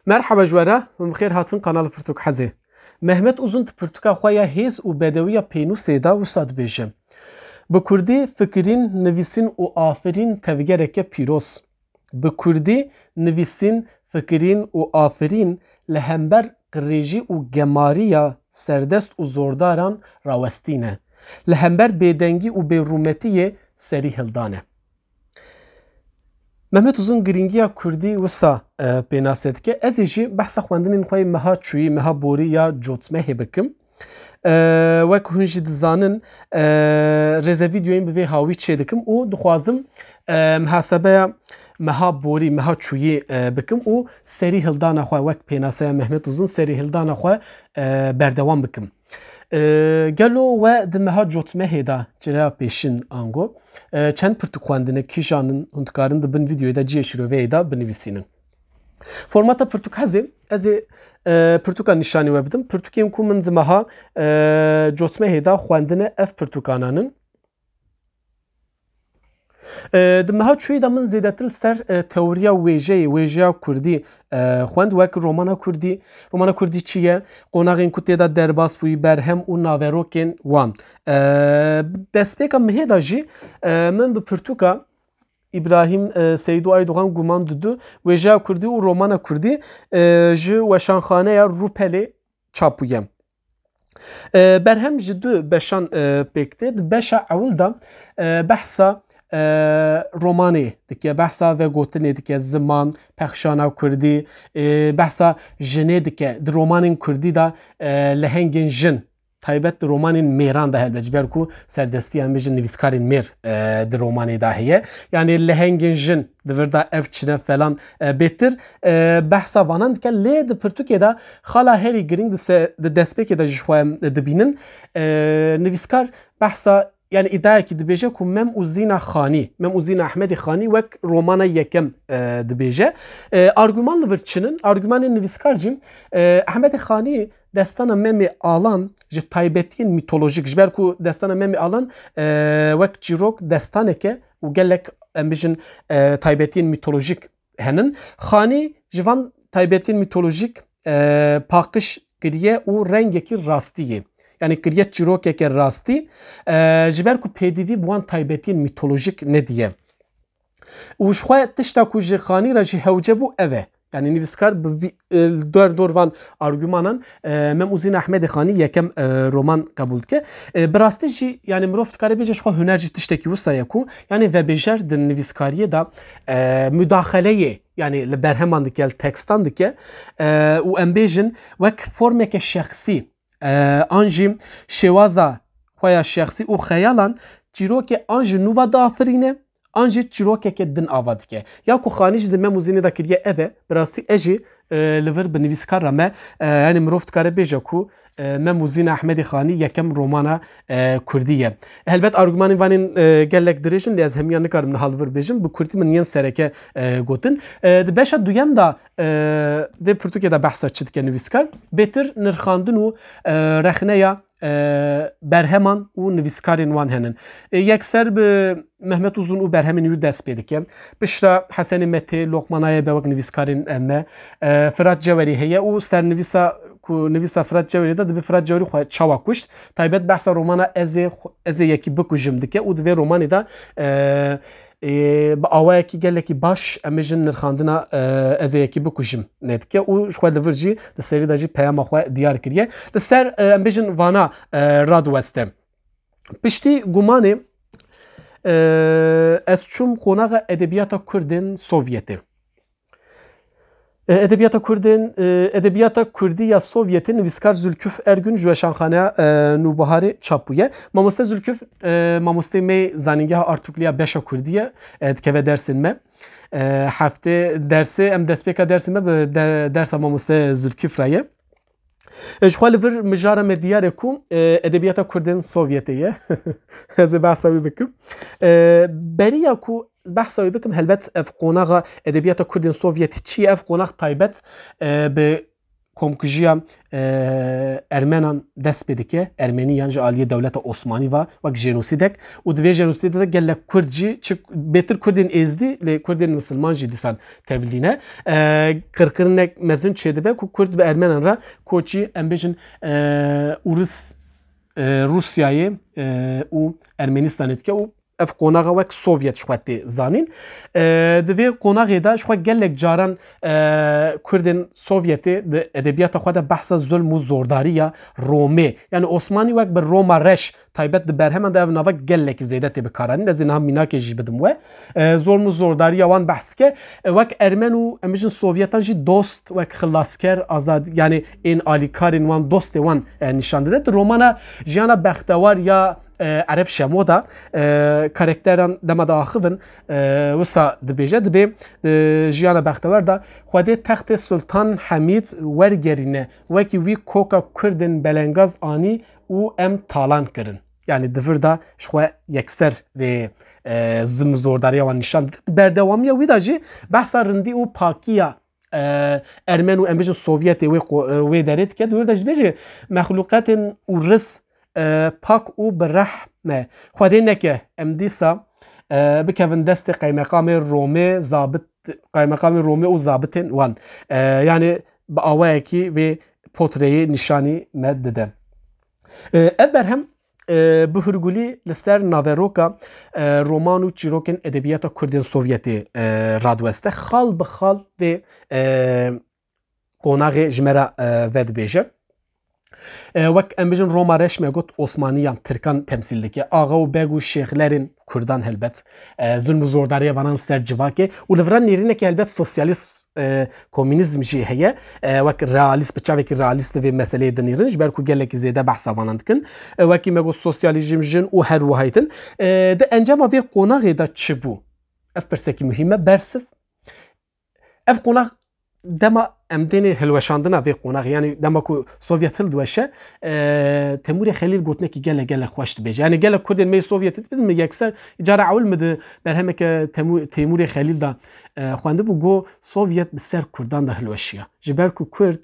Merhaba jwara, bixêr hatin kanala Pirtûk Hezê. Mehmet Uzun di pirtûka xwe ya hêz û bedewiya pênûsê da wisa dibêje. Bi Kurdî fikirîn, nivîsîn û afirîn tevgereke pîroz. Bi Kurdî nivîsîn, fikirîn û afirîn li hember qirêjî û gemariya serdest û zordaran rawestîne. Li hember bêdengî û bêrûmetiyê serî hildan e. Mehmet Uzun giringiya Kurdî wisa pênasê dike. Ez ê jî behsa xwendinên xwe meha çûyî, meha borî ya cotmehê bikim. Wek hûn jî dizanin rêze vîdyoyên bi vê hawî çê dikim û dixwazim mihasebeya meha borî, meha çûyî bikim û serî hildana xwe wek pênaseya Mehmet Uzun serî hildana xwe berdewam bikim. Gelo we di meha cotmehê da çireya pêşîn ango çend pirtûk xwendine kîjanin hûn dikarin di bin vîdyoyê de ciyê şîroveyê da binivîsînin. Formata Pirtûk Hezê ez ê pirtûka nîşanî we bidim. Pirtûkên ku min di meha cotmehê da xwendine ev pirtûkanan in. Di meha çûyî de min zêdetir ser teoriya wêjeya Kurdî xwend wek romana Kurdî. Romana Kurdî çi ye? Qonaxên ku têda derbas bûyî berhem û naverokên wan. Destpêka mihê da jî min bi pirtûka İbrahim Seydu Aydoğan guman didu wêjeya Kurdî û romana Kurdî ji weşanxaneya Rûpelê çap bûye. Berhem ji du beşan pêk tê. Di beşa ewil da behsa romanê dike, behsa vegotinê dike, ziman, pexşana Kurdî, behsa jinê dike. Di romanên Kurdî da lehengên jin, taybet di romanên mêran da hebe. Ji ber ku serdestiyan bijin nivîskarên mêr di romanê da heye. Yani lehengên jin di vir da ev çine falan bêtir behsa vanan dike. Lê di pirtûkê da xala herî giring di destpêkê de ji xwe dibînin. Nivîskar behsa yani iddiayekî dibêje ku Mem û Zîna Xanî, Mem û Zîna Ehmedî Xanî wek romana yekem dibêje. Argüman li vir çinin, argümanên nivîskar jî Ehmedî Xanî destana Memê Alan ji taybetiyên mîtolojik, ji ber ku destana Memê Alan wek çîrok destaneke û gelek em bijin taybetiyên mîtolojik henin. Xanî ji van taybetiyên mîtolojik paqij kiriye û rengekî rastiyê. Yani kiriye çîrokeke rastî ji ber ku pêdivî bi wan taybetiyên mîtolojik nediye. û ji xwe tişta ku ji Xanî re jî hewce bû ev e. Yani nivîskar bi dor van argümanan Mem û Zîna Ehmedî Xanî yekem roman qebûl dike. Bi rastî jî yani mirov dikare bêje ji xwe huner jî tiştekî wisa ye ku yani vebêjer di nivîskariyê da müdaxeleyê yani li berheman dike, li tekstan dike û em bêjin wek formeke şexsî an jî şêwaza xwe ya şexsî û xeyalan çîrokê an ji nû ve diafirîne an jî çîrokeke din ava dike. Ya ku Xanî ji di Mem û Zînê de kiriye ev e, bi rastî ez jî li vir bi nivîskara me yani mirov dikare bêje ku Mem û Zîna Ehmedî Xanî yekem romana Kurdî ye. Helbet argümanên vanên gelek dirêjin lê ez hemiyan nikarim niha li vir bêjim. Bi Kurdî min yên sereke gotin. Di beşa duyem da vê pirtûkê de behsa çi dike nivîskar? Bêtir nirxandin û rexneya berheman û nivîskarên wan henin. Yekser bi Mehmet Uzun û berhemên wî dest pê dike. Pişta Hesenê Metê, Lokmanaye be wek nivîskarên me, Firat Cewerî heye û sernivîsa ku nivîsa Firat Cewerî de dibe Firat Cewerî xwe çawa kuşt. Taybet behsa romana ez ê yekî bikujim dike û di vê romanê de bi awayekî gelekî baş em bijin nirxandina ez ê yekî bikujim nedike û ji xwe li vir jî di serî de jî peyama xwe diyar kiriye. Li ser em bijin vana radweste. Piştî gumanê ez çûm qonaxa edebiyata Kurdên Sovyetê. Edebiyata Kurdî ya Sovyetê nivîskar Zülküf Ergün ji weşanxaneya Nûbiharê çap bûye. Mamoste Zülküf mamosteyê me zanîngeha Artukluya Beşa Kurdî ye dikeve dersên me. Heftê dersê em destpêka dersê me bi dersa mamoste Zülküf re ye. Ji xwe li vir mijara me diyar e ku edebiyata Kurdên Sovyetê ye. Ez ê behsa wî bikim. Beriya ku behsa wî bikim helbet ev qonaxa edebiyata Kurdên Sovyetî çi ye? Ev qonax taybet bi komkujiya Ermenan dest bedike Ermeniyan ji aliyê dewleta Osmanî ve wek jenosidek û divê jenosîdê de gelek Kurd jî çi bêtir Kurdên êzdî lê Kurdên Misilman jî dîsan tevlîne qirkirinek mezin çêdibe ku Kurd ve Ermenan re koçî em bêjin Rusyayê û Ermenistanê dike û ev qonaxa wek Sovyet ji xwe tê zanîn. Di vê qonaqê de ji xwe gelek caran Kurdên Sovyetê di edebiyata xwe de behsa zulm û zordariya Romê yani Osmanî wek bi Roma reş taybet di berheman de ev nava gelekî zêde tê bikaranîn. Ez ê niha mînakê jî bidim we. Zulm û zordariya wan behs dike. Wek Ermen û em bijin Sovyetan jî dost wek xilasker azad yani ên alîkarên wan dostê wan nîşan dide. Di romana jiyana bextewar ya Ereb Şemo da karakteran dema da axivin wisa dibêje dibe jiyana bextewar da Xwedê textê Sultan Hamîd wergerîne wekî wî koka Kurdên belengaz anî û em talan kirin. Yani divir da ji xwe yekser vê zilm û zordariya wan nîşan dide. Berdewamiya wî da jî behsa rindî û pakiya Ermen û em bijin Sovyetê wê derê dike. Divir da ji bêjî mexlûqetên û ris pak û bi rehme Xwedê neke em dîsa bikevin destê qeymeqamê Romê zabit qeymeqamê Romê û zabitên wan yani bi awayekî vê potreyê nîşanî me dide. Ev berhem bi hûrgulî li ser naveroka roman û çîrokên edebiyata Kurdên Sovyetê radweste xal bi xal vê qonaqê ji me re vedibêje. Wek em bijin Roma reş me got Osmaniyan Tirkan temsil dike. Ağa û beg û şêxlerên Kurdan helbet zulm û zordariya vanan ser civakê û li viran nêrînekî helbet sosyalîst komünîzm jî heye wek realîst bi çavekî realîst vê meseleyê dinêrin ji ber ku gelekî zêde behsa vanan dikin. Wekî me got sosyalîzm jin û her wihayî tin. Di encama vê qonaqê de çi bû? Ev pirsekî muhîm e bersif. Ev qonaq dema em dênê hilweşandina vê qonaqê yani dema ku Sovyet hildiweşe Temûrê Xelîl gotinekî gelek gelek xweş dibêje. Yani gelek Kurdên me Sovyetê dibin mi yekser cara ewl mi di berhemeke Temûrê Xelîl da xwendibû got Sovyet bi ser Kurdan da hilweşiya. Ji ber ku Kurd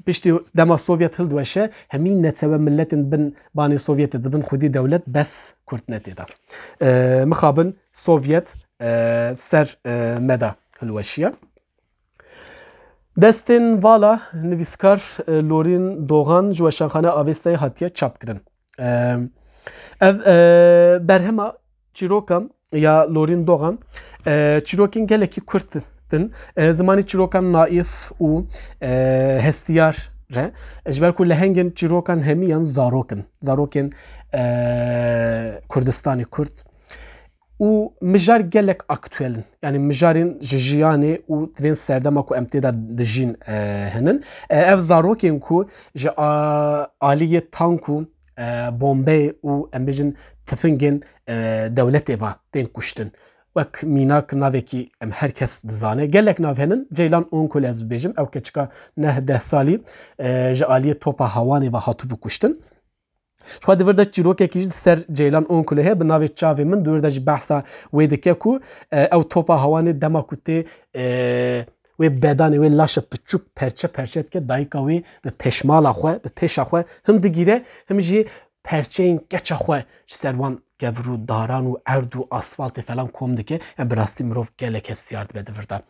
piştî dema Sovyet hildiweşe hemîn netsewe milletên bin banê Sovyetê dibin xwedî dewlet bes Kurd netê da. Mixabin Sovyet ser me da hilweşiya. Destên vala nivîskar Lorîn Doğan ji Weşanxane Avêstayê hatiye çapkirin. Ev berhema çîrokan ya Lorîn Doğan çîrokên gelekî Kurd din. Zimanî çîrokan naîf û hestiyar re ji ber ku lehengên çîrokan hemîyan zarokin. Zarokên Kurdistanê Kurd. û mijar gelek aktûelin yani mijarên ji jiyanê û divên serdema ku em tê de dijîn hinin ev zarokên ku ji aliyê tank û bombeyê û em bêjin tifingên dewletê ve tên kuştin wek mînak navekî em herkes dizane gelek nav hinin Ceylan Onkul ez bêjim ew keçika neh deh salî ji aliyê topa hawanê ve hatibû kuştin. Xwe divir de çîrokekî ji ser Ceylan Onkulê heye bi navê çavê min divir de jî behsa wê dike ku ew topa hawanê dema ku tê wê bedanê wê laşa piçûk perçe perçe dike dayika wê bi pêşmala xwe bi pêşa xwe him digîre him jî perçeyên keça xwe ji ser wan gevr û daran û erd û asfaltê falan kom dike bi rastî mirov gelek hestiyar dibe divir de.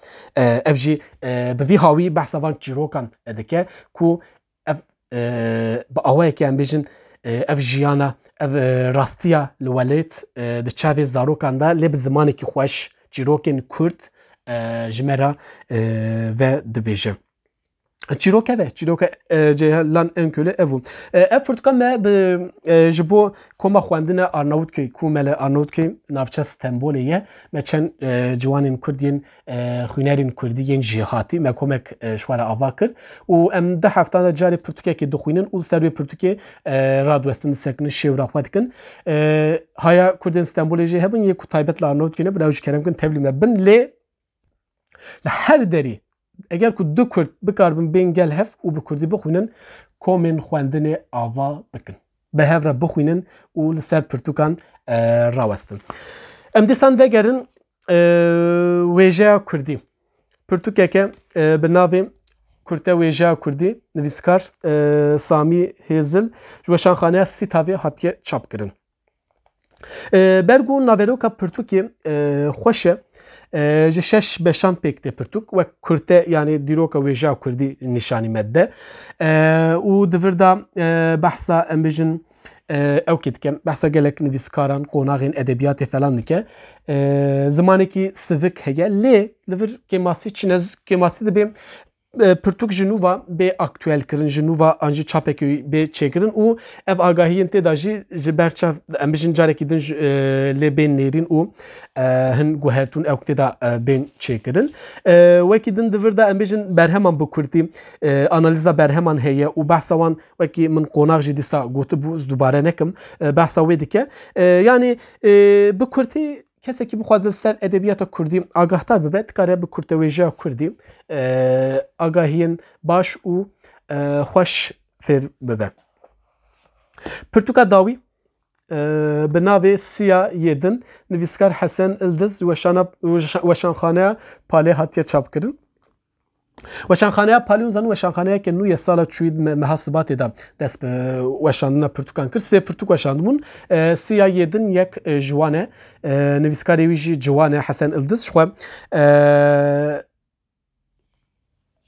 Ev jî bi vî hawî behsa van çîrokan dike ku ev bi awayekî em bêjin ev jiyana ev rastiya li welêt di çavê zarokan da lê bi zimanekî xweş çîrokên Kurd ji me re ve dibêje. Çîrok ev e çîroka Ceylan Onkul ev bû. Ev pirtûka me bi ji bo koma xwendina Arnavutköy ku me li Arnavutköy navçe Stenbolê ye me çend ciwanên Kurd yên xwînerên Kurdî yên jêhatî me komek ji xwe re ava kir û em di heftan de carê pirtûkekê dixwînin û ser wê pirtûkê radwestin disekinin şêwra xwe dikin. Haya Kurdên Stenbolê jê hebin yê ku taybet li Arnavutköyê bi ew jî kerem kin tevlî me bin lê li her derî eger ku du Kurd bikarbin bên gel hev û bi Kurdî bixwînin komên xwendinê ava bikin. Bi hev re bixwînin û li ser pirtûkan rawestin. Em dîsan vegerin wêjeya Kurdî. Pirtûkeke bi navê kurte wêjeya Kurdî nivîskar Samî Hêzil ji weşanxaneya Sîtavê hatiye çapkirin. Bergû naveroka pirtûkê xweş e ji 6 beşan pêk tê pirtûk wek kurte yanî dîroka wêjeya Kurdî nîşanî me dide û divir da behsa em bêjin ew dikim behsa gelek nivîskaran qonaxên edebiyatê falan dike zimanekî sivik heye lê li vir kêmasî çinez kêmasî dibe pirtûk ji nû ve bê aktûel kirin ji nû ve an jî çapekî bê çêkirin û ev agahiyên tê de jî ji ber çav em bijin carekî din lê bên nêrîn û hin guhertûn ew tê de bên çêkirin. Wekî din divir de em bijin berheman bi Kurdî analîza berheman heye û behsa wan wekî min qonax jî dîsa gotibû ez dubare nekim behsa wê dike yanî bi Kurdî kesekî bixwaze ser edebiyata Kurdî agahtar bibe dikare bi kurtewêjeya Kurdî agahiyên baş û xweş fêr bibe. Pirtûka dawî bi navê Siya Yêdin nivîskar Hesen Ildiz weşanxaneya Palê hatiye çapkirin. Weşanxaneya Palê û zanîn weşanxaneyeke nû ya sala çûyî meha Sibatê de dest bi weşandina pirtûkan kir. Sê pirtûk weşandibûn. Siya Yêdin yek ji wan e nivîskarê wî jî ciwan e Hesen Ildiz ji xwe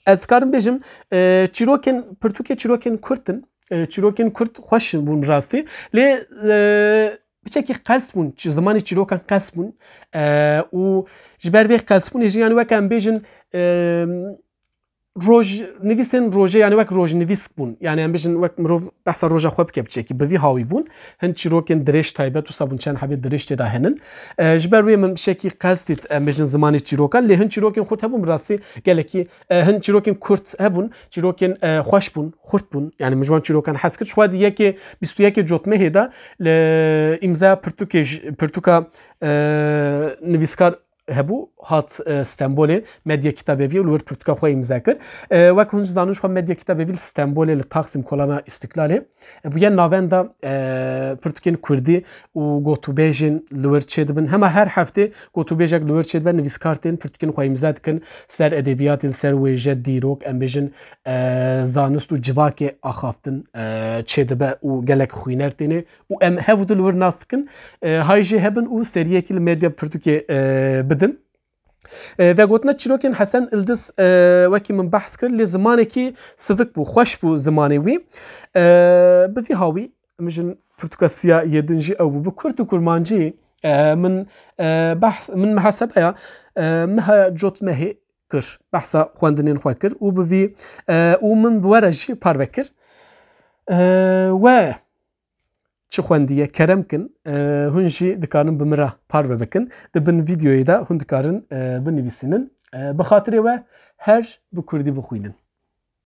ez dikarim bêjim çîrokên pirtûkê çîrokên Kurd in çîrokên Kurd xweş bûn bi rastî lê biçekî qels bûn zimanê çîrokan qels bûn û ji ber vê qelsbûnê jî yanî wek em bêjin nivîsên rojê yanî wek rojnivîs bûn yanî em bêjin wek mirov behsa roja xwe bike biçekî bi vî hawî bûn hin çîrokên dirêj taybet û sabûnçen hebê dirêj tê de henin ji ber wê min bişekî qels dît em bêjin zimanê çîrokan lê hin çîrokên xwe hebûn bi rastî gelekî hin çîrokên Kurd hebûn çîrokên xweş bûn xurt bûn yanî min ji wan çîrokan hez kir ji xwe dî yekê 21 Cotmehê de li îmzaya pirtûka nivîskar hebû hat Stenbolê medya kitabevî û li wir pirtûka xwe îmza kir wek hûn dizanin xwe medya kitabevî li Stenbolê li Taksim Kolana İstiklalê bu yên navenda pirtûkên Kurdî û gotûbêjên li wir çê dibin hema her heftê gotûbêjek li wir çê dibe nivîskar tên pirtûkên xwe îmza dikin ser edebiyatê li ser wêje dîrok em bêjin zanist û civakê axaftin çê dibe û gelek xwîner têne û em hev li wir nas dikin hay jî hebin û seriyekî li medya pirtûkê bidin. Ve gotina çîrokên Hesen Ildiz wekî min behs kir lê zimanekî sivik bû xweş bû zimanê wî bi vî hawî mijin pirtûka Siya Yêdin jî ew bû bi Kurd û Kurmancî min mihesebeya meha Cotmehê kir behsa xwendinên xwe kir û bi vî û min bi were jî parve kir we çi xwendiye kerem kin hûn jî dikarin bi min re parve bikin di bin vîdyoyê de hûn dikarin binivîsînin bi xatirê we her bi Kurdî bixwînin.